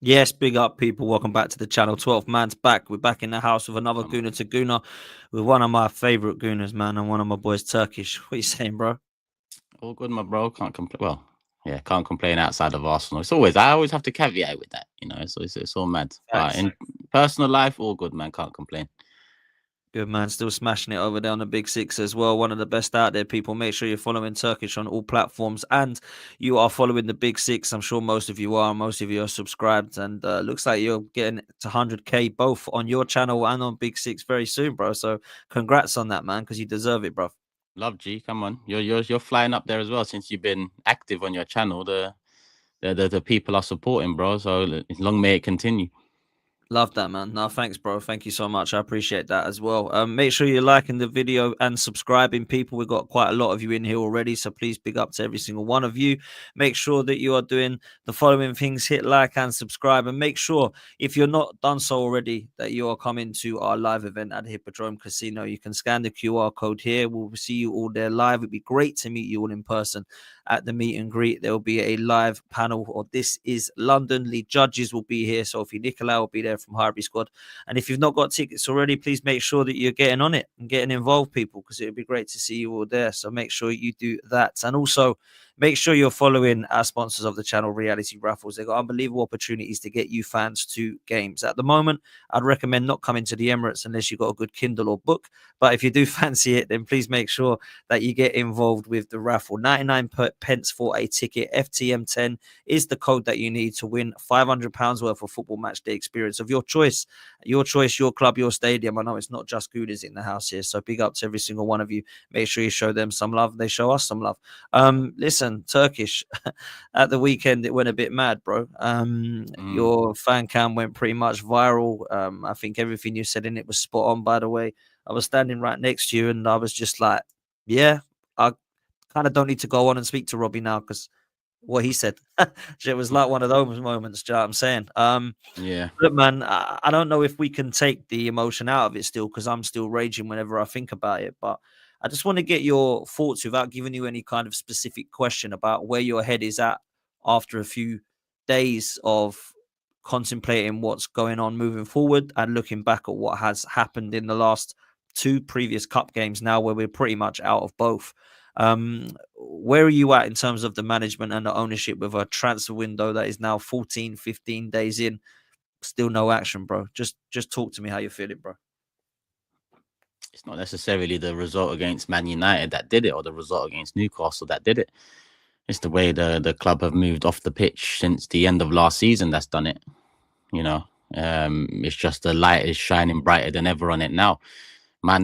Yes, big up, people. Welcome back to the channel. 12th man's back. We're back in the house with another Come on. Gooner to Gooner with one of my favorite Gooners, man, and one of my boys, Turkish. What you saying, bro? All good, my bro. Can't complain. Well, yeah, can't complain outside of Arsenal. I always have to caveat with that, so it's all mad. But Facts. in personal life, all good, man. Can't complain. Good, man. Still smashing it over there on the Big Six as well. One of the best out there, people. Make sure you're following Turkish on all platforms and you are following the Big Six. I'm sure most of you are. Most of you are subscribed. And looks like you're getting to 100K both on your channel and on Big Six very soon, bro. So congrats on that, man, because you deserve it, bro. Love G, come on. You're flying up there as well since you've been active on your channel. The people are supporting, bro. So long may it continue. Love that, man. No, thanks, bro. Thank you so much. I appreciate that as well. Make sure you're liking the video and subscribing, people. We've got quite a lot of you in here already, so please big up to every single one of you. Make sure that you are doing the following things: hit like and subscribe, and make sure, if you're not done so already, that you are coming to our live event at Hippodrome Casino. You can scan the QR code here. We'll see you all there live. It'd be great to meet you all in person at the meet and greet. There will be a live panel, or This Is London. Lead judges will be here. Sophie Nicolau will be there from Highbury Squad. And if you've not got tickets already, please make sure that you're getting on it and getting involved, people, because it would be great to see you all there. So make sure you do that. And also, make sure you're following our sponsors of the channel, Reality Raffles. They've got unbelievable opportunities to get you fans to games. At the moment, I'd recommend not coming to the Emirates unless you've got a good Kindle or book. But if you do fancy it, then please make sure that you get involved with the raffle. 99 pence for a ticket. FTM10 is the code that you need to win £500 worth of football match day experience of your choice. Your choice, your club, your stadium. I know it's not just Gooners in the house here, so big up to every single one of you. Make sure you show them some love. They show us some love. Listen, Turkish, at the weekend it went a bit mad, bro. Your fan cam went pretty much viral. I think everything you said in it was spot on, by the way. I was standing right next to you and I was just like, yeah, I kind of don't need to go on and speak to Robbie now because what he said. It was like one of those moments, do you know what I'm saying? Yeah. Look, man, I don't know if we can take the emotion out of it still because I'm still raging whenever I think about it. But I just want to get your thoughts without giving you any kind of specific question about where your head is at after a few days of contemplating what's going on moving forward and looking back at what has happened in the last two previous cup games now where we're pretty much out of both. Where are you at in terms of the management and the ownership with a transfer window that is now 14, 15 days in? Still no action, bro. Just talk to me how you're feeling, bro. It's not necessarily the result against Man United that did it or the result against Newcastle that did it. It's the way the club have moved off the pitch since the end of last season that's done it. It's just the light is shining brighter than ever on it now. My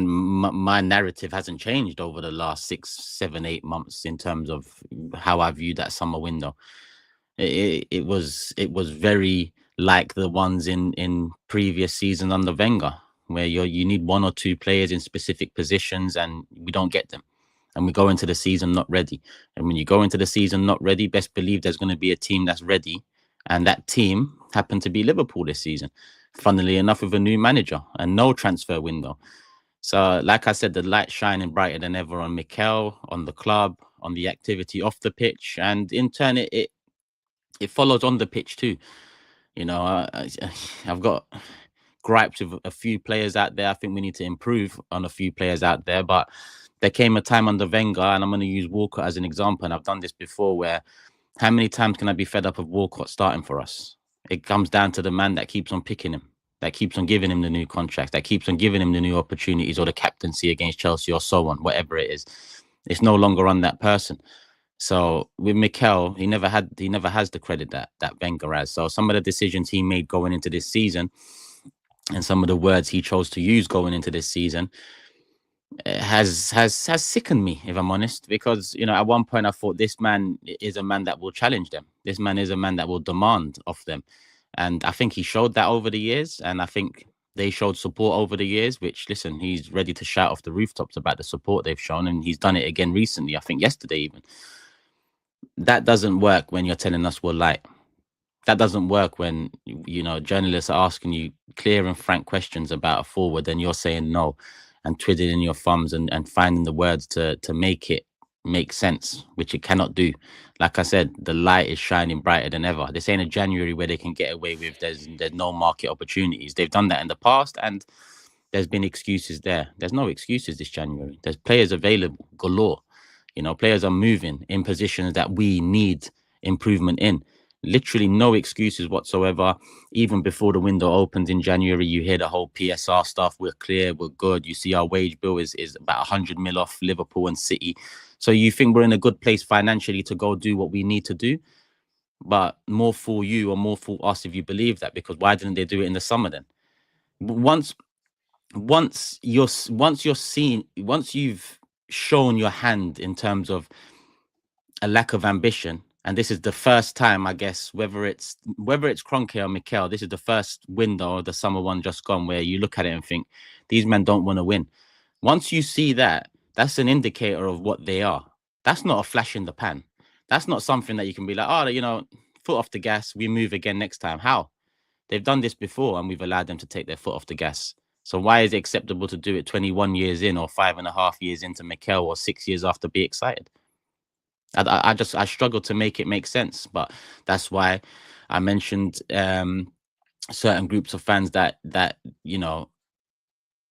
narrative hasn't changed over the last 6, 7, 8 months in terms of how I view that summer window. It was very like the ones in previous season under Wenger, where you need one or two players in specific positions and we don't get them. And we go into the season not ready. And when you go into the season not ready, best believe there's going to be a team that's ready. And that team happened to be Liverpool this season, funnily enough, with a new manager and no transfer window. So, like I said, the light shining brighter than ever on Mikel, on the club, on the activity off the pitch. And in turn, it follows on the pitch too. I've got gripes with a few players out there. I think we need to improve on a few players out there. But there came a time under Wenger, and I'm going to use Walcott as an example. And I've done this before, where how many times can I be fed up of Walcott starting for us? It comes down to the man that keeps on picking him, that keeps on giving him the new contracts, that keeps on giving him the new opportunities or the captaincy against Chelsea or so on, whatever it is. It's no longer on that person. So with Mikel, he never has the credit that Wenger has. So some of the decisions he made going into this season and some of the words he chose to use going into this season has sickened me, if I'm honest, because at one point I thought this man is a man that will challenge them. This man is a man that will demand of them. And I think he showed that over the years. And I think they showed support over the years, which, listen, he's ready to shout off the rooftops about the support they've shown. And he's done it again recently, I think yesterday even. That doesn't work when you're telling us we're light. That doesn't work when, journalists are asking you clear and frank questions about a forward and you're saying no and twiddling your thumbs and finding the words to make it make sense, which it cannot do. Like I said, the light is shining brighter than ever. This ain't a January where they can get away with there's no market opportunities. They've done that in the past, and there's been excuses there. There's no excuses this January. There's players available galore. You know, players are moving in positions that we need improvement in. Literally no excuses whatsoever. Even before the window opens in January, you hear the whole PSR stuff. We're clear, we're good. You see our wage bill is about 100 mil off Liverpool and City. So you think we're in a good place financially to go do what we need to do? But more for you or more for us if you believe that, because why didn't they do it in the summer then? Once you've shown your hand in terms of a lack of ambition, and this is the first time, I guess, whether it's Kroenke or Mikel, this is the first window, the summer one just gone, where you look at it and think these men don't want to win. Once you see that, that's an indicator of what they are. That's not a flash in the pan. That's not something that you can be like, oh, you know, foot off the gas, we move again next time. How? They've done this before and we've allowed them to take their foot off the gas. So why is it acceptable to do it 21 years in or 5.5 years into Mikel or 6 years after be excited? I struggle to make it make sense, but that's why I mentioned certain groups of fans that you know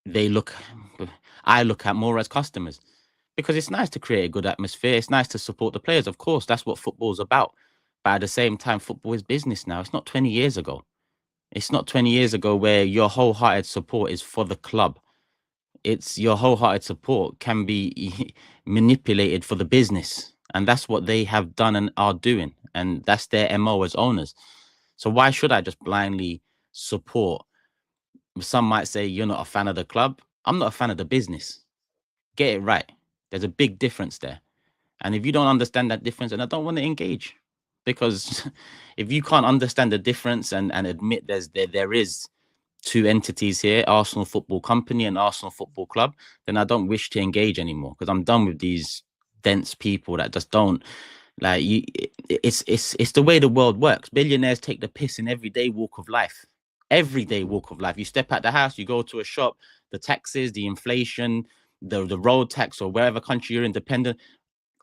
I look at more as customers, because it's nice to create a good atmosphere. It's nice to support the players. Of course, that's what football's about. But at the same time, football is business now. It's not 20 years ago. It's not 20 years ago where your wholehearted support is for the club. It's your wholehearted support can be manipulated for the business. And that's what they have done and are doing. And that's their MO as owners. So why should I just blindly support? Some might say you're not a fan of the club. I'm not a fan of the business. Get it right. There's a big difference there. And if you don't understand that difference, then I don't want to engage. Because if you can't understand the difference and admit there is two entities here, Arsenal Football Company and Arsenal Football Club, then I don't wish to engage anymore, because I'm done with these dense people that just don't like you. It's the way the world works. Billionaires take the piss in everyday walk of life. Everyday walk of life. You step out the house, you go to a shop, the taxes, the inflation, the road tax, or wherever country you're independent,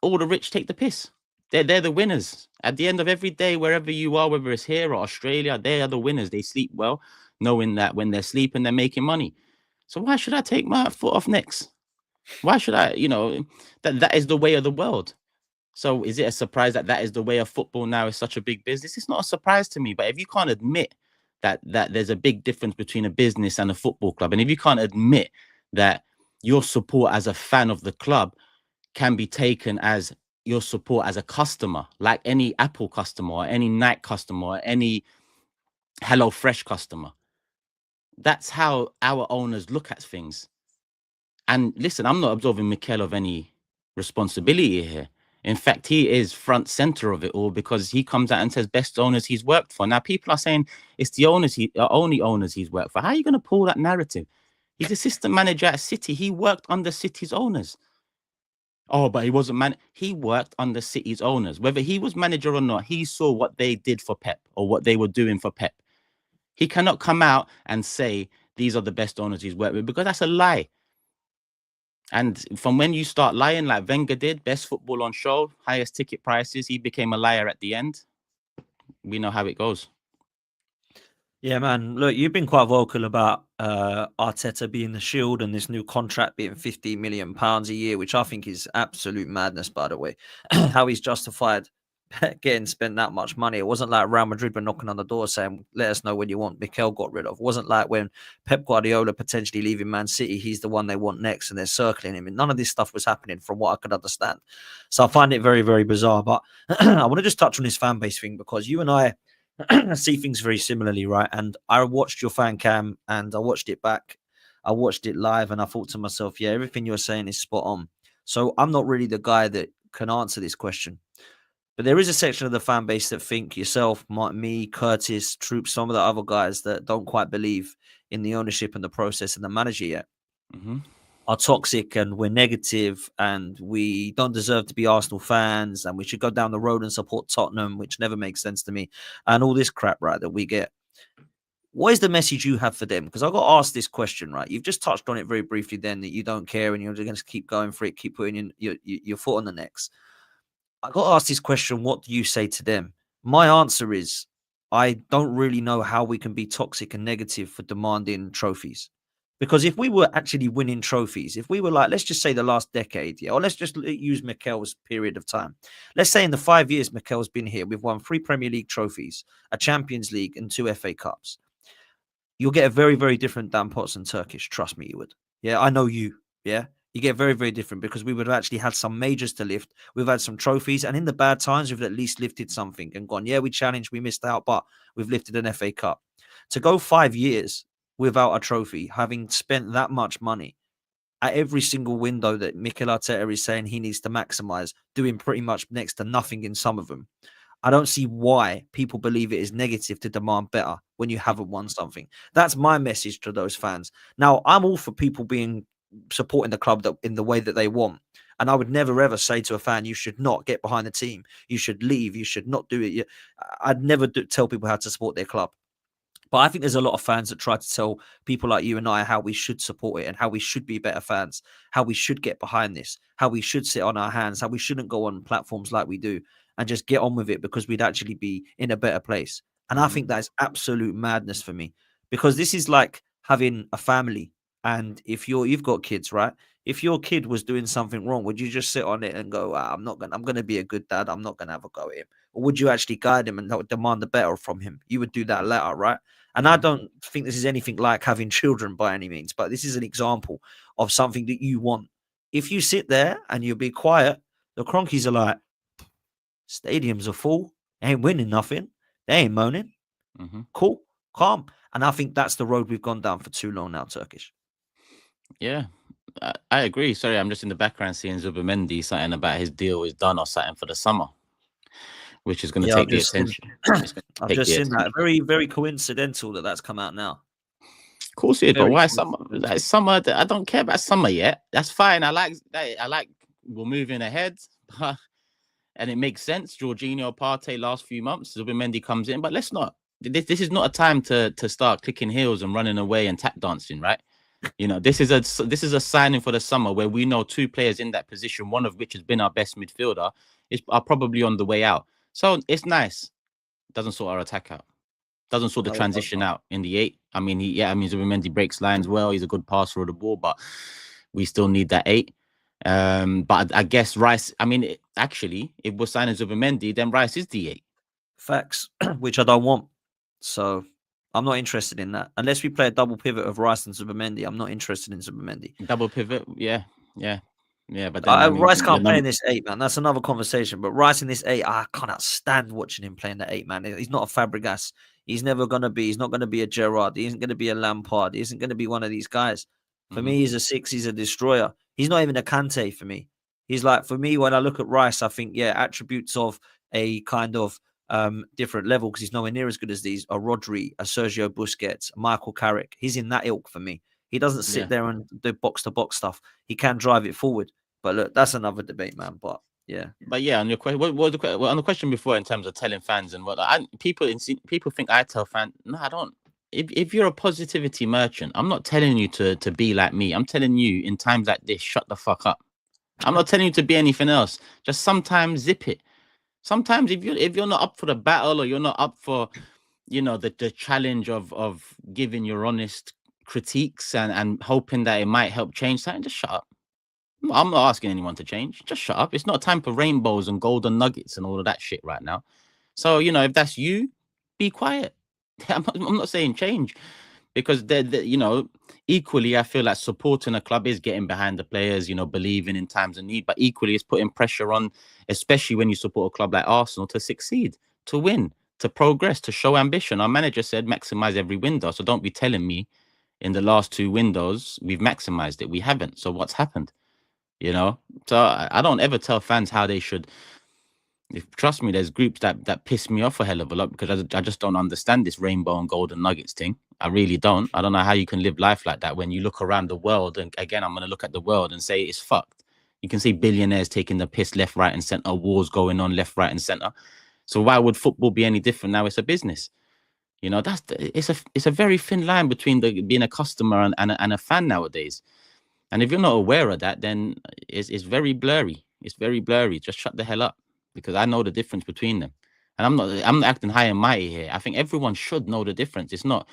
all the rich take the piss. They're the winners. At the end of every day, wherever you are, whether it's here or Australia, they are the winners. They sleep well, knowing that when they're sleeping, they're making money. So why should I take my foot off next? Why should I, that is the way of the world. So is it a surprise that is the way of football now? Is such a big business? It's not a surprise to me. But if you can't admit that there's a big difference between a business and a football club, and if you can't admit that your support as a fan of the club can be taken as your support as a customer, like any Apple customer or any Nike customer or any HelloFresh customer. That's how our owners look at things. And listen, I'm not absolving Mikel of any responsibility here. In fact, he is front center of it all, because he comes out and says best owners he's worked for. Now, people are saying it's the only owners he's worked for. How are you going to pull that narrative? He's assistant manager at City. He worked under City's owners. Oh, but he wasn't he worked under City's owners. Whether he was manager or not, he saw what they did for Pep or what they were doing for Pep. He cannot come out and say these are the best owners he's worked with, because that's a lie. And from when you start lying like Wenger did, best football on show, highest ticket prices, he became a liar at the end. We know how it goes. Yeah, man. Look, you've been quite vocal about Arteta being the shield and this new contract being £50 million a year, which I think is absolute madness, by the way. How he's justified getting spent that much money. It wasn't like Real Madrid were knocking on the door saying, let us know when you want Mikel got rid of. It wasn't like when Pep Guardiola potentially leaving Man City, he's the one they want next and they're circling him. And none of this stuff was happening from what I could understand. So I find it very, very bizarre. But I want to just touch on this fan base thing, because you and I see things very similarly, right? And I watched your fan cam and I watched it back. I watched it live and I thought to myself, yeah, everything you're saying is spot on. So I'm not really the guy that can answer this question. But there is a section of the fan base that think yourself, me, Curtis, Troop, some of the other guys that don't quite believe in the ownership and the process and the manager yet. Mm-hmm. Are toxic and we're negative and we don't deserve to be Arsenal fans and we should go down the road and support Tottenham, which never makes sense to me, and all this crap, right, that we get. What is the message you have for them? Because I got asked this question, right? You've just touched on it very briefly then, that you don't care and you're just going to keep going for it, keep putting in your foot on the necks. I got asked this question, what do you say to them? My answer is, I don't really know how we can be toxic and negative for demanding trophies. Because if we were actually winning trophies, if we were like, let's just say the last decade, yeah, or let's just use Mikel's period of time. Let's say in the 5 years Mikel's been here, we've won 3 Premier League trophies, a Champions League, and 2 FA Cups. You'll get a very, very different Dan Potts Turkish. Trust me, you would. Yeah, I know you. Yeah, you get very, very different because we would have actually had some majors to lift. We've had some trophies, and in the bad times, we've at least lifted something and gone, yeah, we challenged, we missed out, but we've lifted an FA Cup. To go 5 years without a trophy, having spent that much money at every single window that Mikel Arteta is saying he needs to maximize, doing pretty much next to nothing in some of them. I don't see why people believe it is negative to demand better when you haven't won something. That's my message to those fans. Now, I'm all for people supporting the club in the way that they want. And I would never, ever say to a fan, you should not get behind the team. You should leave. You should not do it. I'd never tell people how to support their club. But I think there's a lot of fans that try to tell people like you and I how we should support it and how we should be better fans, how we should get behind this, how we should sit on our hands, how we shouldn't go on platforms like we do and just get on with it because we'd actually be in a better place. And I think that is absolute madness for me, because this is like having a family. And if you've got kids, right? If your kid was doing something wrong, would you just sit on it and go, I'm going to be a good dad. I'm not going to have a go at him. Or would you actually guide him and demand the better from him? You would do that later, right? And I don't think this is anything like having children by any means, but this is an example of something that you want. If you sit there and you be quiet, the Cronkies are like, stadiums are full, they ain't winning nothing, they ain't moaning. Cool, calm. And I think that's the road we've gone down for too long now, Turkish. Yeah, I agree. Sorry, I'm just in the background seeing Zubimendi something about his deal is done or something for the summer, which is going to take the attention. I've just seen that. Very, very coincidental that that's come out now. Of course it is, but why summer? Like summer, I don't care about summer yet. That's fine. I like we're moving ahead, and it makes sense. Jorginho, Partey, last few months, Zubimendi comes in, but let's not. This is not a time to start clicking heels and running away and tap dancing, right? You know, this is a signing for the summer where we know 2 players in that position, one of which has been our best midfielder, are probably on the way out. So it's nice. Doesn't sort our attack out. Doesn't sort the transition out in the 8. I mean, Zubimendi breaks lines well. He's a good passer of the ball, but we still need that 8. But I guess Rice. I mean, actually, if we're signing Zubimendi, then Rice is the 8. Facts, which I don't want. So I'm not interested in that. Unless we play a double pivot of Rice and Zubimendi, I'm not interested in Zubimendi. Double pivot, yeah. But then, Rice can't play in this 8, man. That's another conversation. But Rice in this 8, I cannot stand watching him playing the 8, man. He's not a Fabregas. He's never going to be. He's not going to be a Gerrard. He isn't going to be a Lampard. He isn't going to be one of these guys. For me, he's a 6. He's a destroyer. He's not even a Kante for me. He's like, for me, when I look at Rice, I think, attributes of a kind of different level, because he's nowhere near as good as these, a Rodri, a Sergio Busquets, a Michael Carrick. He's in that ilk for me. He doesn't sit there and do box-to-box stuff. He can drive it forward. But look, that's another debate, man. But yeah. But yeah, on your question, on the question before in terms of telling fans and what people think I tell fans. No, I don't. If you're a positivity merchant, I'm not telling you to be like me. I'm telling you in times like this, shut the fuck up. I'm not telling you to be anything else. Just sometimes zip it. Sometimes if you're not up for the battle, or you're not up for, the challenge of giving your honest critiques and hoping that it might help change something, just shut up. I'm not asking anyone to change. Just shut up. It's not time for rainbows and golden nuggets and all of that shit right now. So, if that's you, be quiet. I'm not saying change, because equally, I feel like supporting a club is getting behind the players, believing in times of need, but equally it's putting pressure on, especially when you support a club like Arsenal, to succeed, to win, to progress, to show ambition. Our manager said maximize every window. So don't be telling me in the last 2 windows we've maximized it. We haven't. So what's happened? So I don't ever tell fans how they should. Trust me, there's groups that piss me off a hell of a lot, because I just don't understand this rainbow and golden nuggets thing. I really don't. I don't know how you can live life like that when you look around the world. And again, I'm going to look at the world and say it's fucked. You can see billionaires taking the piss left, right, and center, wars going on left, right, and center. So why would football be any different now? It's a business. You know, it's a very thin line between being a customer and a fan nowadays. And if you're not aware of that, then it's very blurry. It's very blurry. Just shut the hell up, because I know the difference between them. And I'm not acting high and mighty here. I think everyone should know the difference. It's not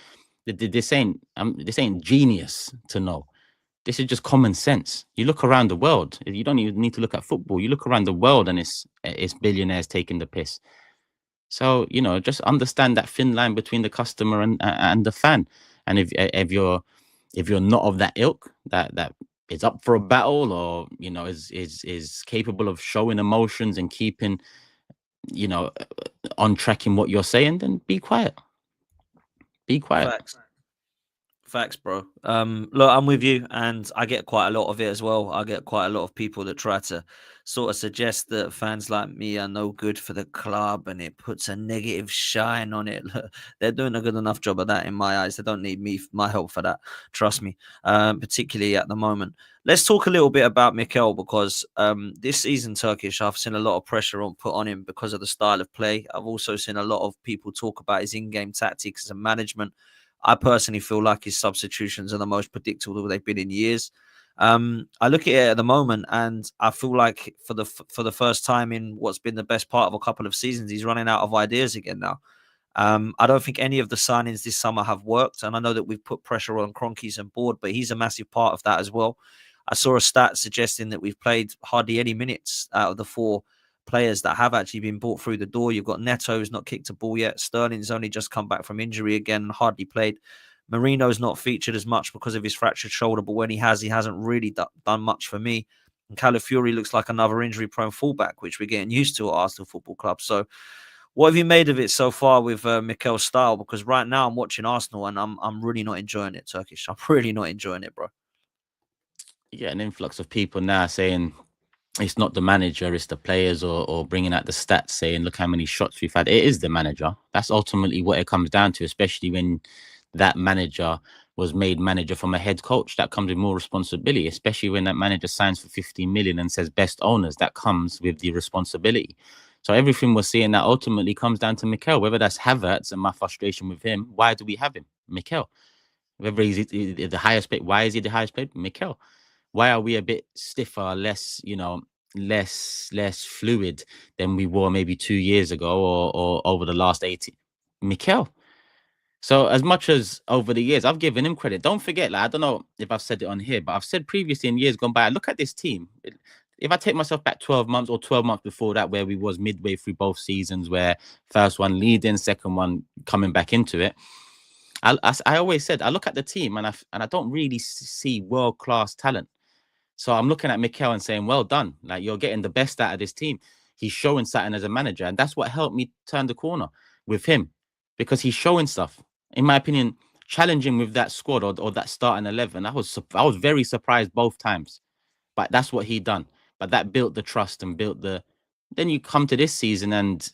this ain't genius to know. This is just common sense. You look around the world. You don't even need to look at football. You look around the world, and it's billionaires taking the piss. So, you know, just understand that thin line between the customer and the fan. And if you're not of that ilk, that is up for a battle, or, you know, is capable of showing emotions and keeping, you know, on track in what you're saying, then be quiet. Be quiet. Facts, bro. Look, I'm with you, and I get quite a lot of it as well. I get quite a lot of people that try to sort of suggest that fans like me are no good for the club, and it puts a negative shine on it. Look, they're doing a good enough job of that in my eyes. They don't need my help for that. Trust me. Particularly at the moment. Let's talk a little bit about Mikel, because this season, Turkish, I've seen a lot of pressure put on him because of the style of play. I've also seen a lot of people talk about his in-game tactics and management. I personally feel like his substitutions are the most predictable they've been in years. I look at it at the moment, and I feel like for the first time in what's been the best part of a couple of seasons, he's running out of ideas again now. I don't think any of the signings this summer have worked, and I know that we've put pressure on Kroenke's and board, but he's a massive part of that as well. I saw a stat suggesting that we've played hardly any minutes out of the 4 players that have actually been brought through the door. You've got Neto, who's not kicked a ball yet. Sterling's only just come back from injury again and hardly played. Marino's not featured as much because of his fractured shoulder, but when he hasn't really done much for me. And Calafiori looks like another injury-prone fullback, which we're getting used to at Arsenal Football Club. So what have you made of it so far with Mikel's style? Because right now I'm watching Arsenal and I'm really not enjoying it, Turkish. I'm really not enjoying it, bro. Yeah, an influx of people now saying it's not the manager, it's the players, or bringing out the stats saying, look how many shots we've had. It is the manager. That's ultimately what it comes down to, especially when that manager was made manager from a head coach. That comes with more responsibility, especially when that manager signs for 15 million and says best owners. That comes with the responsibility. So everything we're seeing that ultimately comes down to Mikel, whether that's Havertz and my frustration with him. Why do we have him? Mikel. Whether he's the highest paid, why is he the highest paid? Mikel. Why are we a bit stiffer, less, you know, less fluid than we were maybe 2 years ago, or over the last 80? Mikel. So as much as over the years, I've given him credit. Don't forget, like, I don't know if I've said it on here, but I've said previously in years gone by, look at this team. If I take myself back 12 months or 12 months before that, where we was midway through both seasons, where first one leading, second one coming back into it, I always said, I look at the team and I don't really see world-class talent. So I'm looking at Mikel and saying, well done. Like, you're getting the best out of this team. He's showing something as a manager. And that's what helped me turn the corner with him, because he's showing stuff. In my opinion, challenging with that squad or that starting 11, I was very surprised both times. But that's what he done. But that built the trust and then you come to this season, and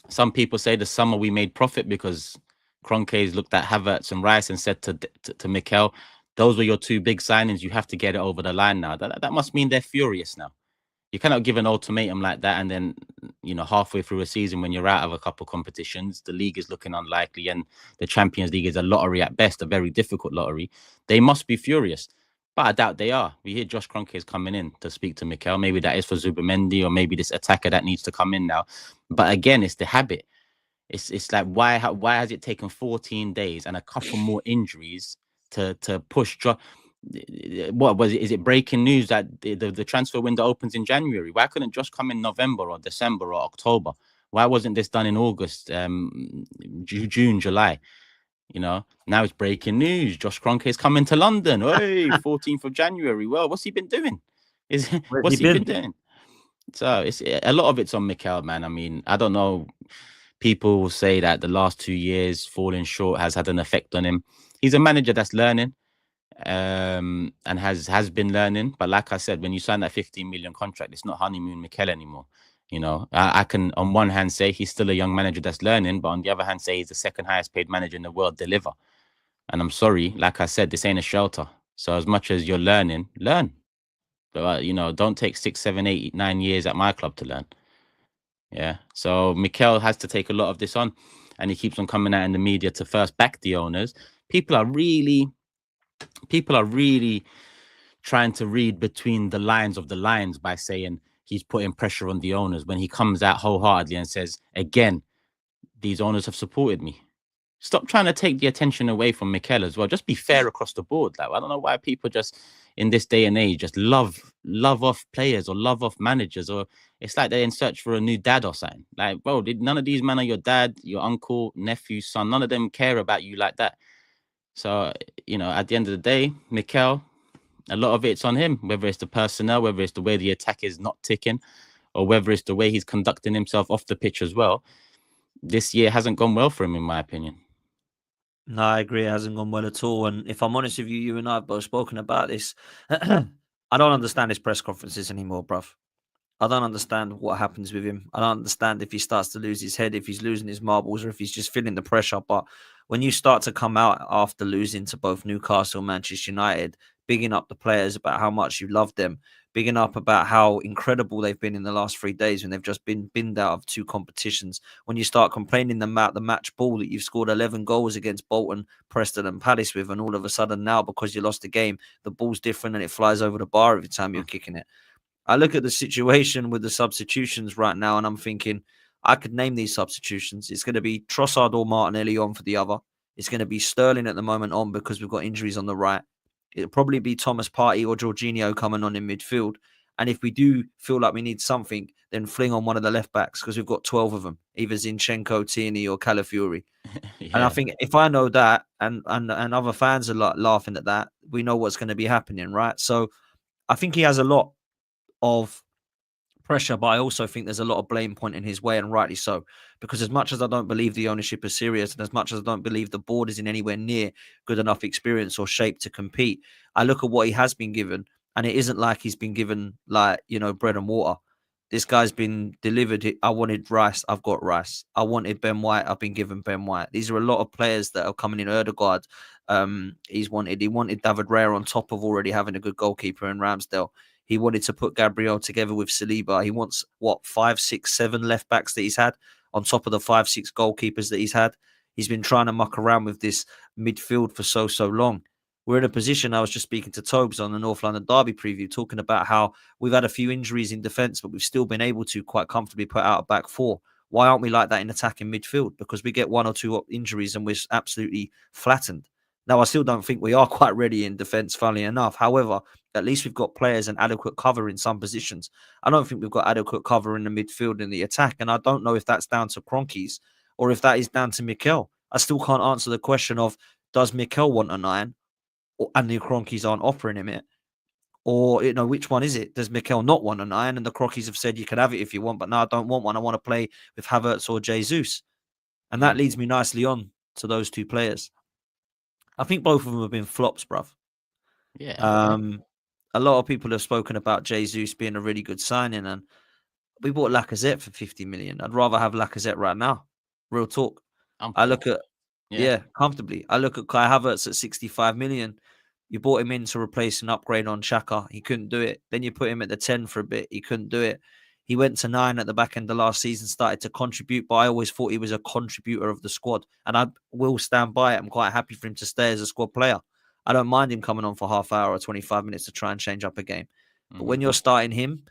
some people say the summer we made profit because Kroenke's looked at Havertz and Rice and said to Mikel, those were your 2 big signings. You have to get it over the line now. That must mean they're furious now. You cannot give an ultimatum like that, and then, you know, halfway through a season when you're out of a couple of competitions, the league is looking unlikely, and the Champions League is a lottery at best, a very difficult lottery. They must be furious, but I doubt they are. We hear Josh Kroenke is coming in to speak to Mikel. Maybe that is for Zubimendi, or maybe this attacker that needs to come in now. But again, it's the habit. It's like, why has it taken 14 days and a couple more injuries to push what was it? Is it breaking news that the transfer window opens in January? Why couldn't Josh come in November or December or October? Why wasn't this done in August, June, July? You know, now it's breaking news. Josh Kroenke is coming to London. Hey, 14th of January. Well, what's he been doing? What's he been doing? So it's a lot of it's on Mikel, man. I mean, I don't know. People will say that the last 2 years falling short has had an effect on him. He's a manager that's learning, and has been learning. But like I said, when you sign that 15 million contract, it's not honeymoon Mikel anymore. You know, I can on one hand say he's still a young manager that's learning, but on the other hand say he's the second highest paid manager in the world. Deliver. And I'm sorry, like I said, this ain't a shelter. So as much as you're learning, learn. But you know, don't take 6, 7, 8, 9 years at my club to learn. Yeah. So Mikel has to take a lot of this on. and he keeps on coming out in the media to first back the owners, people are really trying to read between the lines of the lines by saying he's putting pressure on the owners when he comes out wholeheartedly and says, again, these owners have supported me. Stop trying to take the attention away from Mikel as well. Just be fair across the board. Like, I don't know why people just in this day and age just love off players or love off managers, or it's like they're in search for a new dad or something. Like, bro, none of these men are your dad, your uncle, nephew, son. None of them care about you like that. So, you know, at the end of the day, Mikel, a lot of it's on him, whether it's the personnel, whether it's the way the attack is not ticking, or whether it's the way he's conducting himself off the pitch as well. This year hasn't gone well for him, in my opinion. No, I agree. It hasn't gone well at all. And if I'm honest with you, you and I have both spoken about this. I don't understand his press conferences anymore, bruv. I don't understand what happens with him. I don't understand if he starts to lose his head, if he's losing his marbles, or if he's just feeling the pressure. But when you start to come out after losing to both Newcastle and Manchester United, bigging up the players about how much you love them, bigging up about how incredible they've been in the last 3 days when they've just been binned out of 2 competitions, when you start complaining about the match ball that you've scored 11 goals against Bolton, Preston and Palace with, and all of a sudden now because you lost the game, the ball's different and it flies over the bar every time you're kicking it. I look at the situation with the substitutions right now and I'm thinking, I could name these substitutions. It's going to be Trossard or Martinelli on for the other. It's going to be Sterling at the moment on because we've got injuries on the right. It'll probably be Thomas Partey or Jorginho coming on in midfield. And if we do feel like we need something, then fling on one of the left backs because we've got 12 of them, either Zinchenko, Tierney or Calafiori. Yeah. And I think if I know that and other fans are laughing at that, we know what's going to be happening, right? So I think he has a lot of pressure, but I also think there's a lot of blame pointing his way, and rightly so. Because as much as I don't believe the ownership is serious, and as much as I don't believe the board is in anywhere near good enough experience or shape to compete, I look at what he has been given, and it isn't like he's been given like, you know, bread and water. This guy's been delivered. I wanted Rice, I've got Rice. I wanted Ben White, I've been given Ben White. These are a lot of players that are coming in. Odegaard, he wanted David Raya on top of already having a good goalkeeper in Ramsdale. He wanted to put Gabriel together with Saliba. He wants, 5, 6, 7 left backs that he's had on top of the 5, 6 goalkeepers that he's had. He's been trying to muck around with this midfield for so long. We're in a position, I was just speaking to Tobes on the North London Derby preview, talking about how we've had a few injuries in defence, but we've still been able to quite comfortably put out a back 4. Why aren't we like that in attacking midfield? Because we get 1 or 2 injuries and we're absolutely flattened. Now, I still don't think we are quite ready in defence, funnily enough. However, at least we've got players and adequate cover in some positions. I don't think we've got adequate cover in the midfield and the attack. And I don't know if that's down to Kroenkes or if that is down to Mikel. I still can't answer the question of, does Mikel want a 9 and the Kroenkes aren't offering him it? Or, you know, which one is it? Does Mikel not want a 9 and the Kroenkes have said you can have it if you want, but no, I don't want one. I want to play with Havertz or Jesus. And that leads me nicely on to those 2 players. I think both of them have been flops, bruv. Yeah. A lot of people have spoken about Jesus being a really good signing, and we bought Lacazette for 50 million. I'd rather have Lacazette right now. Real talk. I look at, comfortably. I look at Kai Havertz at 65 million. You bought him in to replace an upgrade on Xhaka. He couldn't do it. Then you put him at the 10 for a bit. He couldn't do it. He went to 9 at the back end of last season, started to contribute, but I always thought he was a contributor of the squad. And I will stand by it. I'm quite happy for him to stay as a squad player. I don't mind him coming on for half hour or 25 minutes to try and change up a game. But when you're starting him,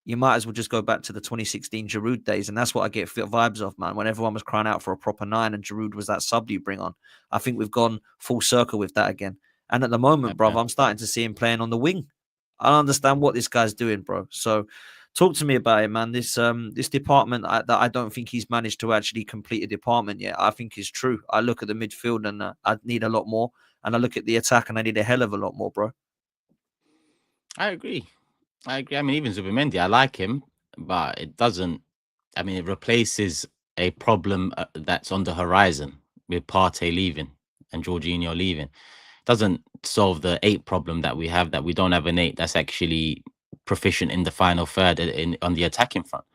you might as well just go back to the 2016 Giroud days. And that's what I get vibes of, man, when everyone was crying out for a proper 9 and Giroud was that sub you bring on. I think we've gone full circle with that again. And at the moment, bro, I'm starting to see him playing on the wing. I don't understand what this guy's doing, bro. So talk to me about it, man. This department that I don't think he's managed to actually complete a department yet, I think is true. I look at the midfield and I need a lot more. And I look at the attack and I need a hell of a lot more, bro. I agree. I mean, even Zubimendi, I like him, but it doesn't. I mean, it replaces a problem that's on the horizon with Partey leaving and Jorginho leaving. It doesn't solve the 8 problem that we have, that we don't have an 8 that's actually proficient in the final third on the attacking front.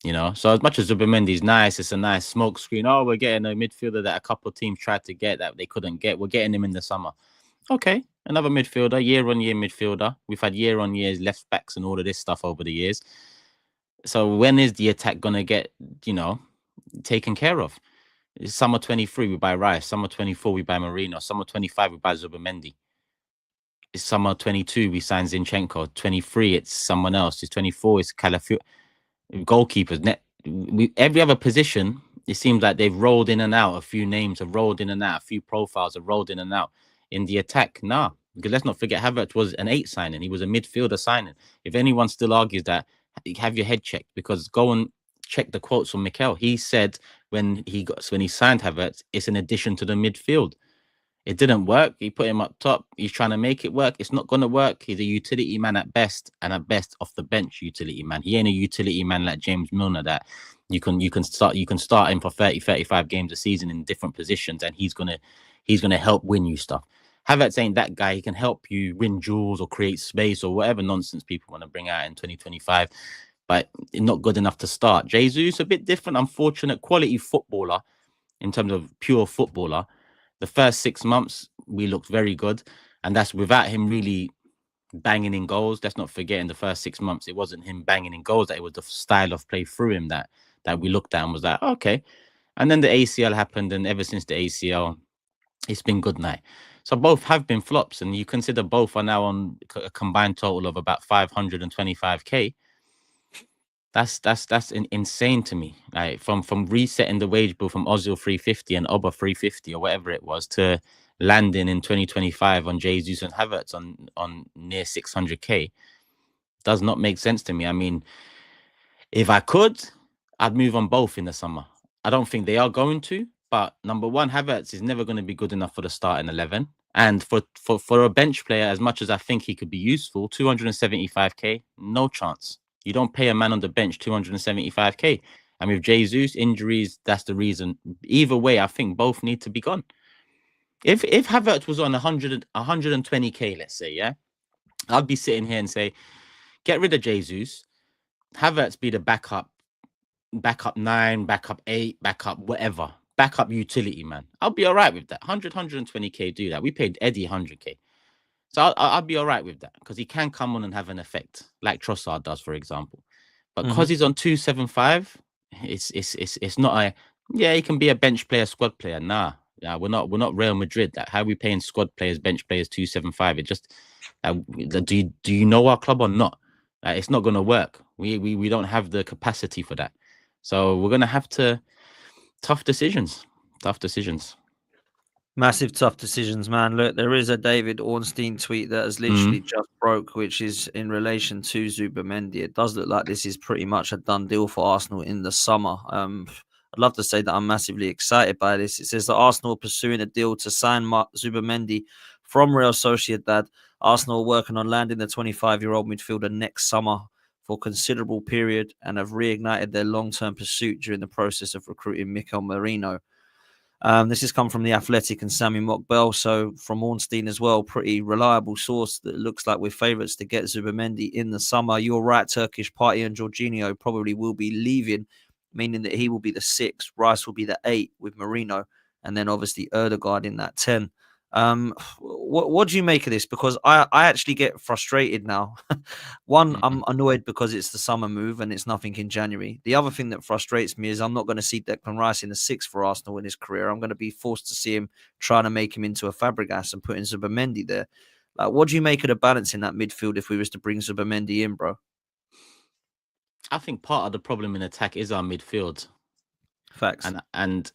You know, so as much as Zubimendi's nice, it's a nice smoke screen. Oh, we're getting a midfielder that a couple of teams tried to get that they couldn't get. We're getting him in the summer. Okay, another midfielder, year-on-year midfielder. We've had year-on-years left backs and all of this stuff over the years. So when is the attack going to get, you know, taken care of? Summer 23, we buy Rice. Summer 24, we buy Marino. Summer 25, we buy Zubimendi. It's summer 22, we sign Zinchenko. 23, it's someone else. It's 24, it's Calafiori. Goalkeepers. Every other position, it seems like they've rolled in and out. A few names have rolled in and out. A few profiles have rolled in and out. In the attack, nah. Because let's not forget, Havertz was an 8 signing. He was a midfielder signing. If anyone still argues that, have your head checked, because go and check the quotes from Mikel. He said when he signed Havertz, it's an addition to the midfield. It didn't work. He put him up top. He's trying to make it work. It's not going to work. He's a utility man at best, and at best off the bench utility man. He ain't a utility man like James Milner that you can start him for 30, 35 games a season in different positions, and he's gonna help win you stuff. Havertz ain't that guy. He can help you win duels or create space or whatever nonsense people want to bring out in 2025, but not good enough to start. Jesus, a bit different, unfortunate quality footballer in terms of pure footballer. The first 6 months, we looked very good. And that's without him really banging in goals. Let's not forget, in the first 6 months, it wasn't him banging in goals. That it was the style of play through him that we looked at and was like, okay. And then the ACL happened. And ever since the ACL, it's been good night. So both have been flops. And you consider both are now on a combined total of about 525K. That's insane to me. Like from resetting the wage bill from Ozil 350 and Oba 350 or whatever it was to landing in 2025 on Jesus and Havertz on near 600K does not make sense to me. I mean, if I could, I'd move on both in the summer. I don't think they are going to, but number one, Havertz is never going to be good enough for the starting 11. And for a bench player, as much as I think he could be useful, 275K, no chance. You don't pay a man on the bench 275K. And with Jesus, injuries, that's the reason. Either way, I think both need to be gone. If Havertz was on 120K, let's say, yeah, I'd be sitting here and say, get rid of Jesus, Havertz be the backup 9, backup 8, backup whatever, backup utility man. I'll be all right with that. 120K, do that. We paid Eddie 100K. So I'll be all right with that because he can come on and have an effect like Trossard does, for example. But because he's on 275, it's not a, yeah, he can be a bench player, squad player. Nah, yeah, we're not Real Madrid. That how are we paying squad players, bench players 275? It just do you know our club or not? It's not going to work. We don't have the capacity for that. So we're going to have to tough decisions. Massive tough decisions, man. Look, there is a David Ornstein tweet that has literally just broke, which is in relation to Zubimendi. It does look like this is pretty much a done deal for Arsenal in the summer. I'd love to say that I'm massively excited by this. It says that Arsenal are pursuing a deal to sign Zubimendi from Real Sociedad. Arsenal are working on landing the 25-year-old midfielder next summer for a considerable period and have reignited their long-term pursuit during the process of recruiting Mikel Merino. This has come from The Athletic and Sammy Mockbell, so from Ornstein as well, pretty reliable source that looks like we're favourites to get Zubimendi in the summer. You're right, Turkish Party and Jorginho probably will be leaving, meaning that he will be the 6, Rice will be the 8 with Marino, and then obviously Erdegaard in that 10. What do you make of this? Because I actually get frustrated now. One, I'm annoyed because it's the summer move and it's nothing in January. The other thing that frustrates me is I'm not going to see Declan Rice in the 6 for Arsenal in his career. I'm going to be forced to see him trying to make him into a Fabregas and putting Zubimendi there. Like, what do you make of the balance in that midfield if we was to bring Zubimendi in, bro? I think part of the problem in attack is our midfield. Facts. And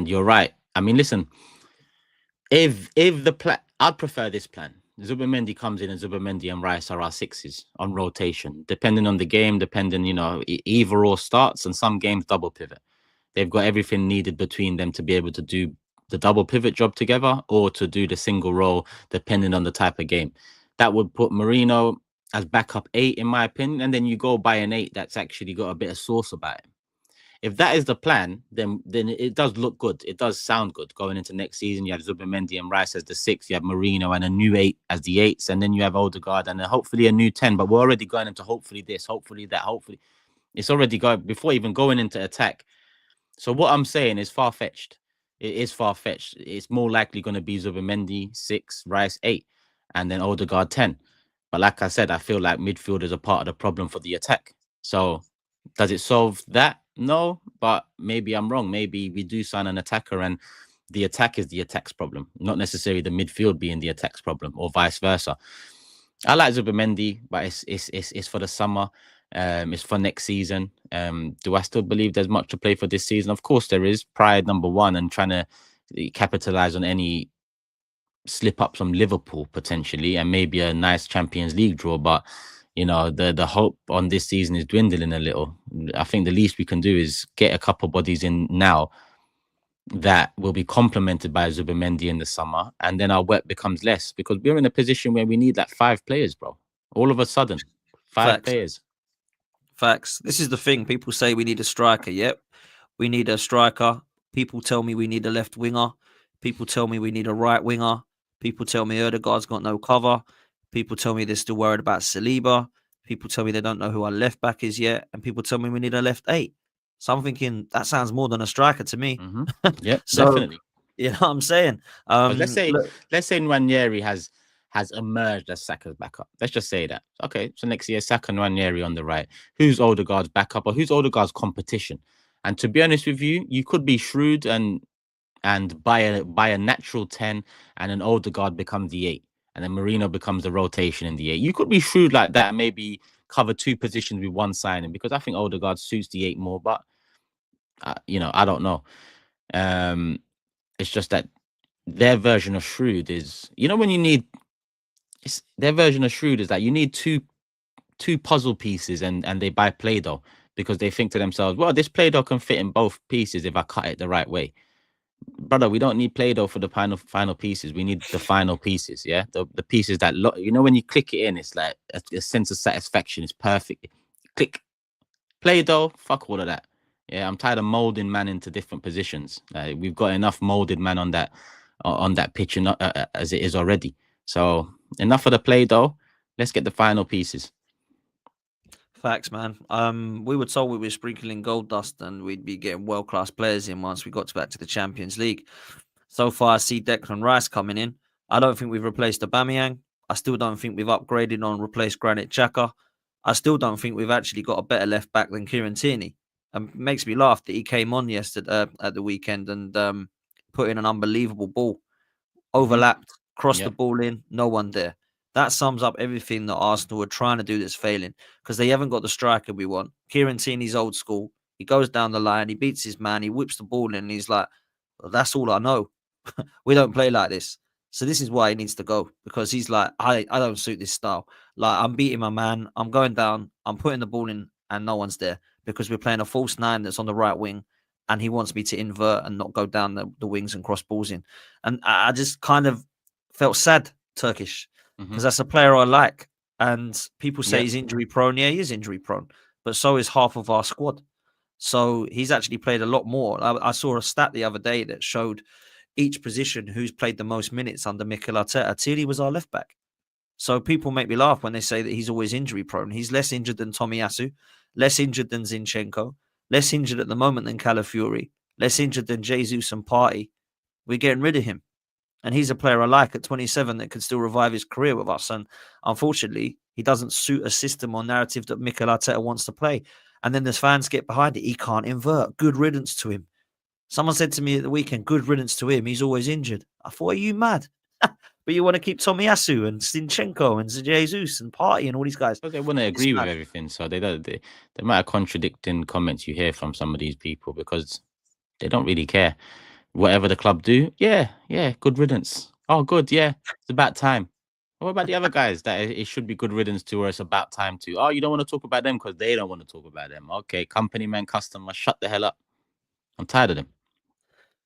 you're right. I mean, listen. If the plan, I'd prefer this plan. Zubimendi comes in and Zubimendi and Rice are our 6s on rotation, depending on the game, either or starts and some games double pivot. They've got everything needed between them to be able to do the double pivot job together or to do the single role, depending on the type of game. That would put Marino as backup 8, in my opinion, and then you go buy an 8 that's actually got a bit of sauce about it. If that is the plan, then it does look good. It does sound good going into next season. You have Zubimendi and Rice as the 6. You have Marino and a new 8 as the 8s. And then you have Odegaard and hopefully a new 10. But we're already going into hopefully this, hopefully that, hopefully. It's already going before even going into attack. So what I'm saying is far-fetched. It is far-fetched. It's more likely going to be Zubimendi 6, Rice 8, and then Odegaard 10. But like I said, I feel like midfield is a part of the problem for the attack. So does it solve that? No, but maybe I'm wrong. Maybe we do sign an attacker and the attack is the attack's problem, not necessarily the midfield being the attack's problem, or vice versa. I like Zubimendi, but it's for the summer. It's for next season. Do I still believe there's much to play for this season? Of course there is. Pride number one, and trying to capitalize on any slip ups from Liverpool potentially, and maybe a nice Champions League draw. But the hope on this season is dwindling a little. I think the least we can do is get a couple bodies in now that will be complemented by Zubimendi in the summer, and then our work becomes less, because we're in a position where we need like 5 players, bro. All of a sudden, 5 players. Facts. This is the thing. People say we need a striker. Yep, we need a striker. People tell me we need a left winger. People tell me we need a right winger. People tell me Odegaard's got no cover. People tell me they're still worried about Saliba. People tell me they don't know who our left back is yet. And people tell me we need a left 8. So I'm thinking that sounds more than a striker to me. Mm-hmm. Yeah, so, definitely. You know what I'm saying? Let's say Nwaneri has emerged as Saka's backup. Let's just say that. Okay, so next year, Saka and Nwaneri on the right. Who's Odegaard's backup, or who's Odegaard's competition? And to be honest with you, you could be shrewd and buy a natural 10, and then Odegaard becomes the 8, and then Marino becomes the rotation in the 8. You could be shrewd like that, maybe cover 2 positions with 1 signing, because I think Odegaard suits the 8 more. But I don't know. It's just that their version of shrewd is, when you need, their version of shrewd is that you need two puzzle pieces, and they buy Play-Doh, because they think to themselves, well, this Play-Doh can fit in both pieces if I cut it the right way. Brother, we don't need Play-Doh for the final pieces. We need the final pieces, yeah? The pieces that, when you click it in, it's like a sense of satisfaction. It's perfect. Click. Play-Doh, fuck all of that. Yeah, I'm tired of molding man into different positions. We've got enough molded man on that pitch as it is already. So enough of the Play-Doh. Let's get the final pieces. Facts, man. We were told we were sprinkling gold dust and we'd be getting world-class players in once we got back to the Champions League. So far, I see Declan Rice coming in. I don't think we've replaced Aubameyang. I still don't think we've upgraded on replaced Granit Xhaka. I still don't think we've actually got a better left back than Kieran Tierney. It makes me laugh that he came on yesterday at the weekend and put in an unbelievable ball. Overlapped, crossed the ball in, no one there. That sums up everything that Arsenal are trying to do that's failing, because they haven't got the striker we want. Kieran Tierney's old school. He goes down the line, he beats his man, he whips the ball in, and he's like, well, that's all I know. We don't play like this. So this is why he needs to go, because he's like, I don't suit this style. Like, I'm beating my man, I'm going down, I'm putting the ball in, and no one's there, because we're playing a false 9 that's on the right wing, and he wants me to invert and not go down the wings and cross balls in. And I just kind of felt sad, Turkish, because that's a player I like. And people say he's injury prone. Yeah, he is injury prone, but so is half of our squad. So he's actually played a lot more. I saw a stat the other day that showed each position who's played the most minutes under Mikel Arteta. Tierney was our left back. So people make me laugh when they say that he's always injury prone. He's less injured than Tomiyasu, less injured than Zinchenko, less injured at the moment than Calafiori, less injured than Jesus and Partey. We're getting rid of him. And he's a player I like at 27 that could still revive his career with us. And unfortunately, he doesn't suit a system or narrative that Mikel Arteta wants to play. And then the fans get behind it. He can't invert. Good riddance to him. Someone said to me at the weekend, good riddance to him. He's always injured. I thought, are you mad? But you want to keep Tomiyasu and Zinchenko and Jesus and Partey and all these guys. Well, they wouldn't agree with everything. So they might have contradicting comments you hear from some of these people, because they don't really care. Whatever the club do, yeah, good riddance. Oh, good, yeah, it's about time. What about the other guys that it should be good riddance to, or it's about time to? Oh, you don't want to talk about them because they don't want to talk about them. Okay, company man, customer, shut the hell up. I'm tired of them.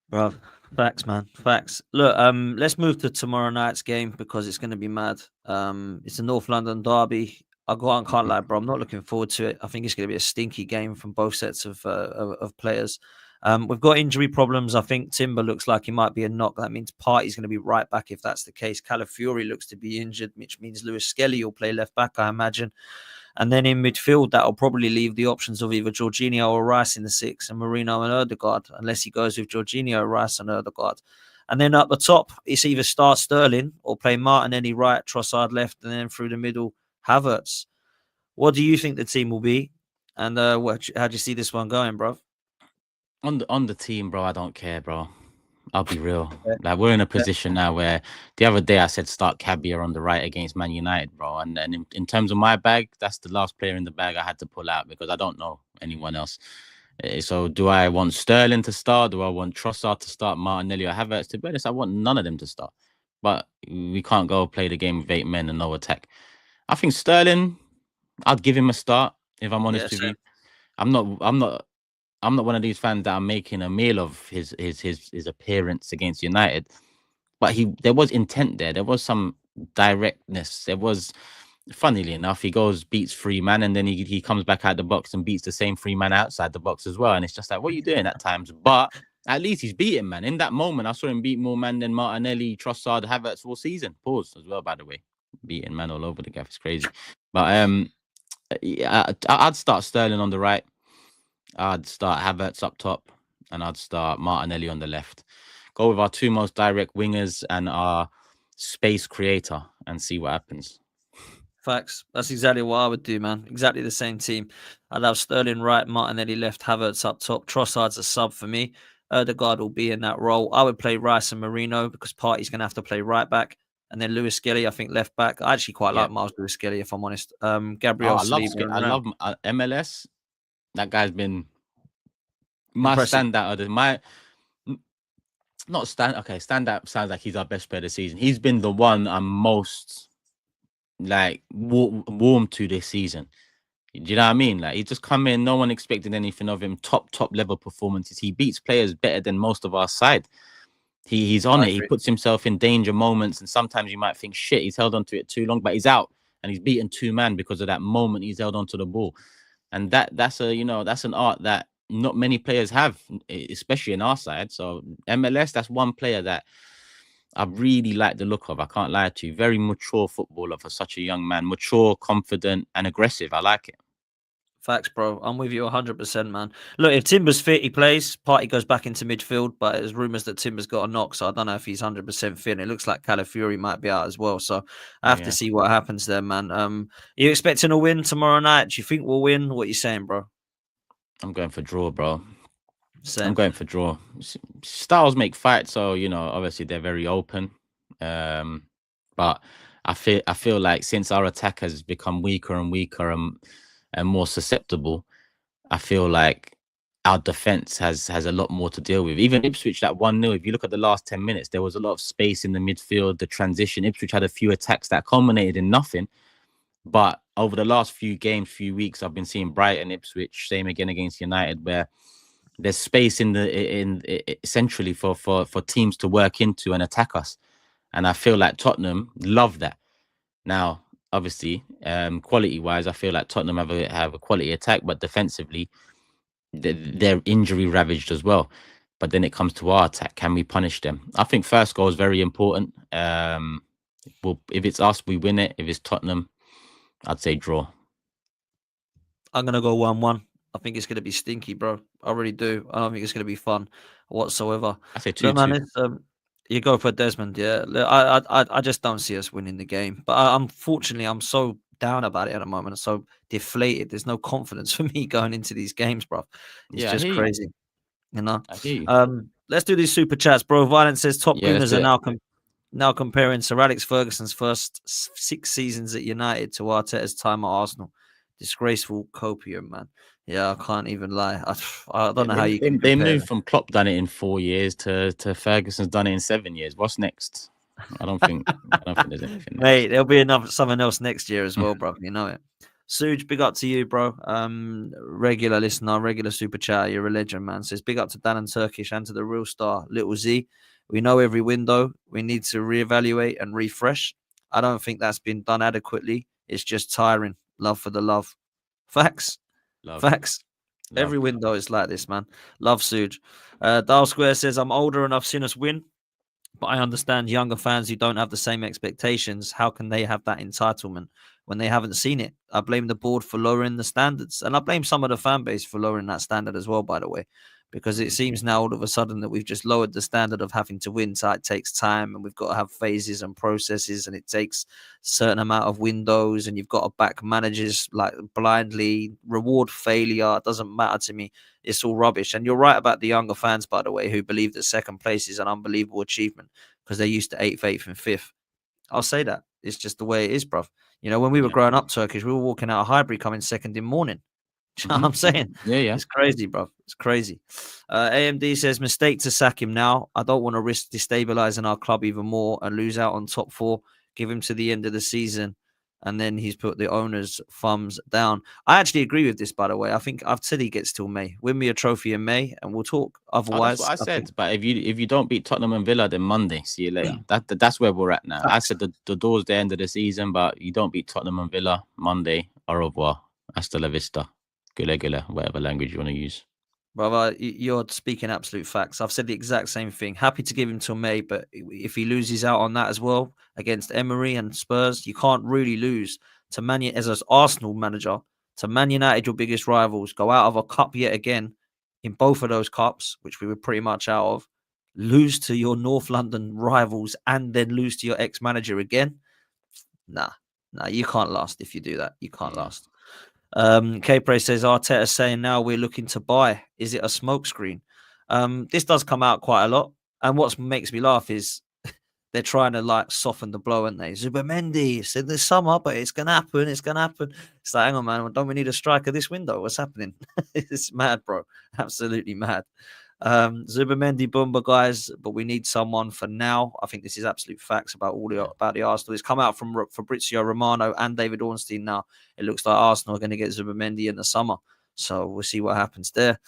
Bro, facts, man, facts. Look, let's move to tomorrow night's game, because it's going to be mad. It's a North London derby. I can't lie, bro. I'm not looking forward to it. I think it's going to be a stinky game from both sets of players. We've got injury problems. I think Timber looks like he might be a knock. That means Partey's going to be right back if that's the case. Calafiori looks to be injured, which means Lewis Skelly will play left back, I imagine. And then in midfield, that'll probably leave the options of either Jorginho or Rice in the 6 and Marino and Odegaard, unless he goes with Jorginho, Rice and Odegaard. And then at the top, it's either start Sterling or play Martinelli right, Trossard left, and then through the middle, Havertz. What do you think the team will be? And how do you see this one going, bro? On the team, bro, I don't care, bro. I'll be real. Yeah. Like, we're in a position now where the other day I said start Cabia on the right against Man United, bro. And in terms of my bag, that's the last player in the bag I had to pull out because I don't know anyone else. So do I want Sterling to start? Do I want Trossard to start? Martinelli or Havertz? To be honest, I want none of them to start. But we can't go play the game with 8 men and no attack. I think Sterling, I'd give him a start if I'm honest with you. I'm not one of these fans that are making a meal of his appearance against United, but there was intent there. There was some directness. There was, funnily enough, he beats 3 man, and then he comes back out the box and beats the same 3 man outside the box as well. And it's just like, what are you doing at times? But at least he's beating man. In that moment, I saw him beat more man than Martinelli, Trossard, Havertz all season. Pause as well, by the way. Beating man all over the gaff. It's crazy. But yeah, I'd start Sterling on the right. I'd start Havertz up top, and I'd start Martinelli on the left. Go with our 2 most direct wingers and our space creator and see what happens. Facts. That's exactly what I would do, man. Exactly the same team. I'd have Sterling right, Martinelli left, Havertz up top. Trossard's a sub for me. Odegaard will be in that role. I would play Rice and Marino because Partey's going to have to play right back. And then Lewis Skelly, I think, left back. I actually quite like Miles Lewis Skelly, if I'm honest. Gabriel Saliba. I love MLS. That guy's been my standout. Standout sounds like he's our best player of the season. He's been the one I'm most like warm to this season. Do you know what I mean? Like, he just come in, no one expected anything of him. Top level performances. He beats players better than most of our side. He's on it. He puts himself in danger moments, and sometimes you might think, shit, he's held on to it too long, but he's out and he's beaten 2 man because of that moment he's held onto the ball. And that's an art that not many players have, especially in our side. So MLS, that's one player that I really like the look of. I can't lie to you. Very mature footballer for such a young man. Mature, confident, and aggressive. I like it. Facts, bro. I'm with you 100%, man. Look, if Timber's fit, he plays. Partey goes back into midfield, but there's rumours that Timber's got a knock, so I don't know if he's 100% fit. It looks like Calafiori might be out as well, so I have to see what happens there, man. Are you expecting a win tomorrow night? Do you think we'll win? What are you saying, bro? I'm going for draw, bro. Same. I'm going for draw. Styles make fights, so obviously they're very open. But I feel like since our attack has become weaker and weaker and more susceptible, I feel like our defense has a lot more to deal with. Even Ipswich, that 1-0, if you look at the last 10 minutes, there was a lot of space in the midfield, the transition. Ipswich had a few attacks that culminated in nothing. But over the last few weeks, I've been seeing Brighton, Ipswich, same again against United, where there's space in centrally for teams to work into and attack us. And I feel like Tottenham love that. Now, obviously, quality-wise, I feel like Tottenham have a quality attack, but defensively, they're injury ravaged as well. But then it comes to our attack. Can we punish them? I think first goal is very important. If it's us, we win it. If it's Tottenham, I'd say draw. I'm going to go 1-1. I think it's going to be stinky, bro. I really do. I don't think it's going to be fun whatsoever. I say 2-2. You go for Desmond, yeah. I just don't see us winning the game. But unfortunately, I'm so down about it at the moment. I'm so deflated. There's no confidence for me going into these games, bro. It's just crazy. I hear you. Let's do these super chats, bro. Violent says top wingers are now comparing Sir Alex Ferguson's first 6 seasons at United to Arteta's time at Arsenal. Disgraceful copium, man. Yeah, I can't even lie. I don't know how you can They moved from Klopp done it in 4 years to Ferguson's done it in 7 years. What's next? I don't think there's anything. Mate, there'll be something else next year as well, bro. You know it. Suj, big up to you, bro. Regular listener, regular super chat. You're a legend, man. Says big up to Dan and Turkish and to the real star, Little Z. We know every window we need to reevaluate and refresh. I don't think that's been done adequately. It's just tiring. Love for the love. Facts. Facts. Every window is like this, man. Love Suj. Dial Square says, I'm older and I've seen us win, but I understand younger fans who don't have the same expectations. How can they have that entitlement when they haven't seen it? I blame the board for lowering the standards, and I blame some of the fan base for lowering that standard as well, by the way. because it seems now all of a sudden that we've just lowered the standard of having to win. So it takes time, and we've got to have phases and processes, and it takes a certain amount of windows, and you've got to back managers like blindly, reward failure. It doesn't matter to me. It's all rubbish. And you're right about the younger fans, by the way, who believe that second place is an unbelievable achievement because they're used to 8th, 8th, and 5th. I'll say that. It's just the way it is, bruv. You know, when we were growing up Turkish, we were walking out of Highbury coming second in morning. Do you know what I'm saying? Yeah. It's crazy, bro. It's crazy. AMD says, mistake to sack him now. I don't want to risk destabilizing our club even more and lose out on top 4. Give him to the end of the season. And then he's put the owner's thumbs down. I actually agree with this, by the way. I think I've said he gets till May. Win me a trophy in May and we'll talk. Otherwise, that's what I said. But if you don't beat Tottenham and Villa, then Monday, see you later. That's where we're at now. I said the door's the end of the season, but you don't beat Tottenham and Villa, Monday, au revoir. Hasta la vista. Gula, whatever language you want to use. Brother, you're speaking absolute facts. I've said the exact same thing. Happy to give him till May, but if he loses out on that as well against Emery and Spurs, you can't really lose to Man United as an Arsenal manager, to Man United, your biggest rivals, go out of a cup yet again in both of those cups, which we were pretty much out of, lose to your North London rivals, and then lose to your ex-manager again. Nah, you can't last if you do that. You can't last. Capre says Arteta saying now we're looking to buy. Is it a smokescreen? This does come out quite a lot, and what makes me laugh is they're trying to like soften the blow, aren't they? Zubimendi said this summer, but it's gonna happen. It's gonna happen. It's like, hang on, man, don't we need a striker this window? What's happening? It's mad, bro. Absolutely mad. Zubimendi Bumba, guys, but we need someone for now. I think this is absolute facts about the Arsenal. It's come out from Fabrizio Romano and David Ornstein now. It looks like Arsenal are going to get Zubimendi in the summer. So we'll see what happens there.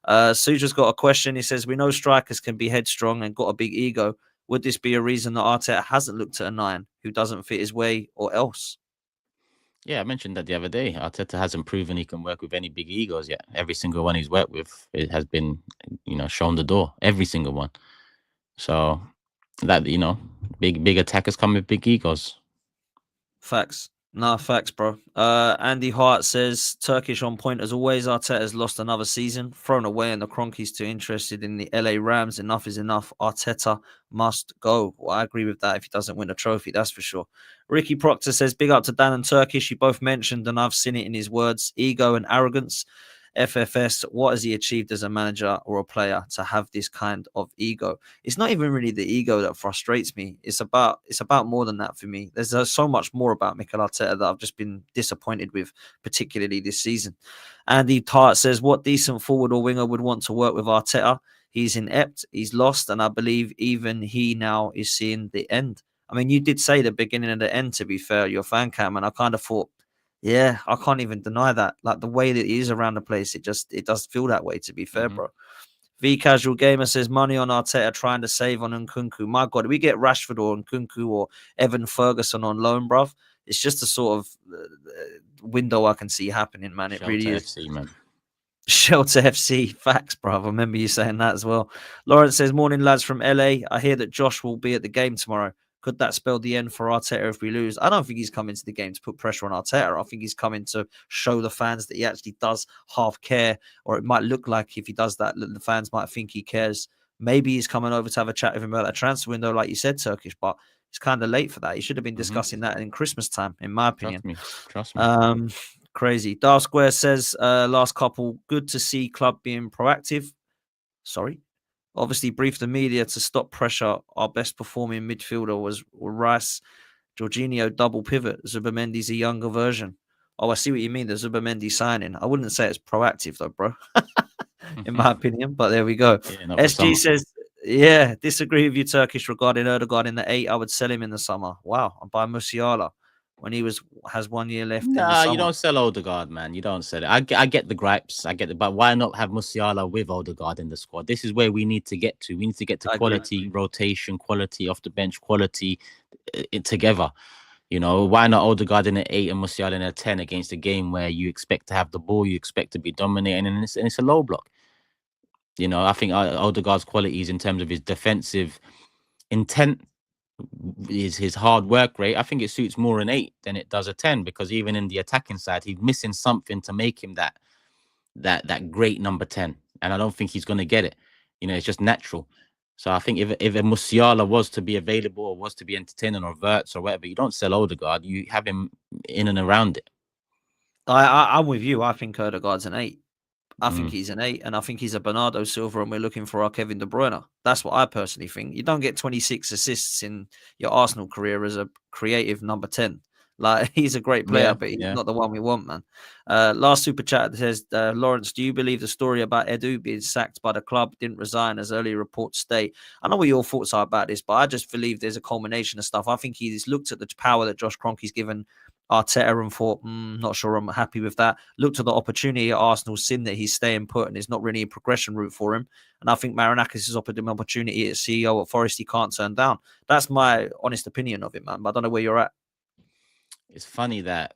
Suja's got a question. He says, we know strikers can be headstrong and got a big ego. Would this be a reason that Arteta hasn't looked at a 9 who doesn't fit his way or else? Yeah, I mentioned that the other day. Arteta hasn't proven he can work with any big egos yet. Every single one he's worked with, it has been, shown the door. Every single one. So that, big attackers come with big egos. Facts. Nah, facts, bro. Andy Hart says, Turkish on point as always. Arteta's lost another season, thrown away, and the Cronkies too interested in the LA Rams. Enough is enough. Arteta must go. Well, I agree with that if he doesn't win a trophy, that's for sure. Ricky Proctor says, big up to Dan and Turkish. You both mentioned, and I've seen it in his words, ego and arrogance. FFS, what has he achieved as a manager or a player to have this kind of ego? It's not even really the ego that frustrates me. It's about more than that for me. There's so much more about Mikel Arteta that I've just been disappointed with, particularly this season. Andy Tart says, what decent forward or winger would want to work with Arteta? He's inept, he's lost, and I believe even he now is seeing the end. I mean, you did say the beginning and the end, to be fair, your fan cam, and I kind of thought, yeah, I can't even deny that. Like the way that he is around the place, it does feel that way, to be fair, bro. V Casual Gamer says money on Arteta trying to save on Nkunku. My God, we get Rashford or Nkunku or Evan Ferguson on loan, bruv. It's just a sort of window I can see happening, man. It really is. FC, man. Shelter FC, facts, bruv. I remember you saying that as well. Lawrence says, morning, lads from LA. I hear that Josh will be at the game tomorrow. Could that spell the end for Arteta if we lose? I don't think he's coming to the game to put pressure on Arteta. I think he's coming to show the fans that he actually does half care, or it might look like if he does that, the fans might think he cares. Maybe he's coming over to have a chat with him about that transfer window, like you said, Turkish, but it's kind of late for that. He should have been discussing that in Christmas time, in my opinion. Trust me. Crazy. Dark Square says, last couple, good to see club being proactive. Sorry. Obviously, briefed the media to stop pressure. Our best performing midfielder was Rice. Jorginho double pivot. Zubimendi's a younger version. Oh, I see what you mean. The Zubimendi signing. I wouldn't say it's proactive though, bro. In my opinion, but there we go. Yeah, SG says, yeah, disagree with you, Turkish, regarding Erdogan in the 8. I would sell him in the summer. Wow. And buy Musiala when he has 1 year left. Nah, you don't sell Odegaard, man. You don't sell it. I get the gripes. I get it. But why not have Musiala with Odegaard in the squad? This is where we need to get to. We need to get to quality rotation, quality off the bench, quality together. Why not Odegaard in an 8 and Musiala in a 10 against a game where you expect to have the ball, you expect to be dominating, and it's a low block. I think Odegaard's qualities in terms of his defensive intent, is his hard work rate. I think it suits more an 8 than it does a 10, because even in the attacking side, he's missing something to make him that great number 10. and I don't think he's going to get it. It's just natural. So I think if a Musiala was to be available or was to be entertaining or Verts or whatever, you don't sell Odegaard. You have him in and around it. I'm with you. I think Odegaard's an 8. I think Mm. he's an 8, and I think he's a Bernardo Silva, and we're looking for our Kevin De Bruyne. That's what I personally think. You don't get 26 assists in your Arsenal career as a creative number 10. Like, he's a great player, Yeah, but he's yeah. not the one we want, man. Last super chat says, Lawrence, do you believe the story about Edu being sacked by the club didn't resign as early reports state? I know what your thoughts are about this, but I just believe there's a culmination of stuff. I think he's looked at the power that Josh Kroenke's given Arteta and thought, not sure I'm happy with that. Looked at the opportunity at Arsenal, seen that he's staying put and there's not really a progression route for him. And I think Marinakis has offered him an opportunity as CEO at Forest he can't turn down. That's my honest opinion of it, man. But I don't know where you're at. It's funny that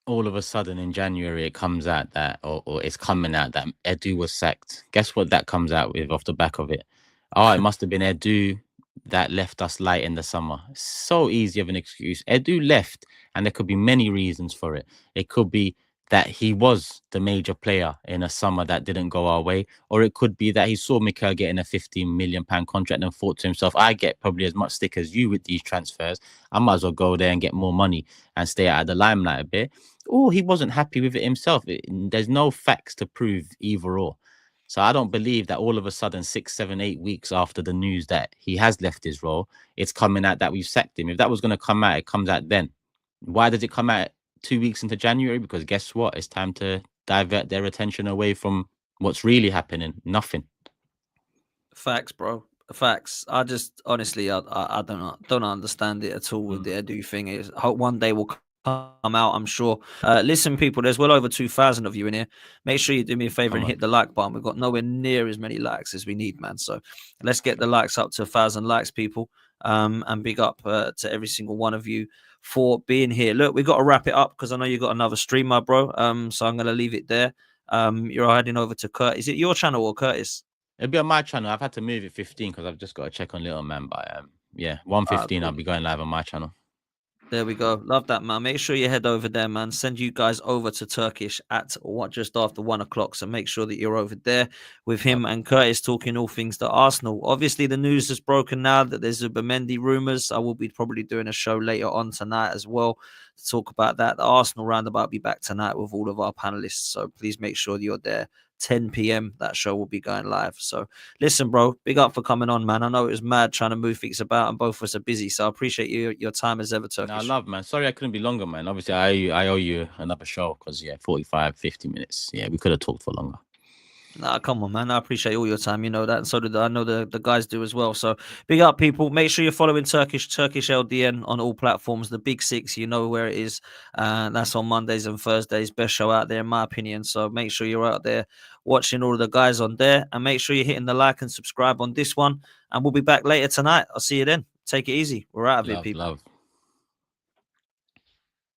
all of a sudden in January it comes out that, or it's coming out that Edu was sacked. Guess what that comes out with off the back of it? Oh, it must have been Edu that left us light in the summer. So easy of an excuse. Edu left, and there could be many reasons for it. It could be that he was the major player in a summer that didn't go our way, or it could be that he saw Mikel getting a £15 million contract and thought to himself, I get probably as much stick as you with these transfers. I might as well go there and get more money and stay out of the limelight a bit. Or he wasn't happy with it himself. There's no facts to prove either or. So I don't believe that all of a sudden 6, 7, 8 weeks after the news that he has left his role, it's coming out that we've sacked him. If that was going to come out, it comes out then. Why does it come out 2 weeks into January? Because guess what? It's time to divert their attention away from what's really happening. Nothing. Facts, bro. Facts. I just honestly, I don't understand it at all with the Edu thing. It's, hope one day will come out, I'm sure. Listen, people, there's well over 2,000 of you in here. Make sure you do me a favor and hit the like button. We've got nowhere near as many likes as we need, man. So let's get the likes up to 1,000 likes, people. And big up to every single one of you for being here. Look, we've got to wrap it up because I know you got another stream, my bro. So I'm gonna leave it there. You're heading over to Kurt. Is it your channel or Curtis? It'll be on my channel. I've had to move it 15 because I've just got to check on Little Man. But yeah, 1:15. Cool. I'll be going live on my channel. There we go. Love that, man. Make sure you head over there, man. Send you guys over to Turkish at just after 1 o'clock. So make sure that you're over there with him and Curtis talking all things to Arsenal. Obviously, the news has broken now that there's Zubimendi rumours. I will be probably doing a show later on tonight as well to talk about that. The Arsenal roundabout will be back tonight with all of our panelists. So please make sure that you're there. 10 p.m. that show will be going live. So listen, bro, big up for coming on, man. I know it was mad trying to move things about and both of us are busy, so I appreciate your time as ever, Turkish. No, I love, man. Sorry I couldn't be longer, man. Obviously I owe you another show because 45 50 minutes. Yeah, we could have talked for longer. Nah, come on, man. I appreciate all your time. You know that. And so did I know the guys do as well. So big up, people. Make sure you're following Turkish LDN on all platforms. The Big Six, you know where it is. That's on Mondays and Thursdays. Best show out there, in my opinion. So make sure you're out there watching all of the guys on there. And make sure you're hitting the like and subscribe on this one. And we'll be back later tonight. I'll see you then. Take it easy. We're out of here, people. Love.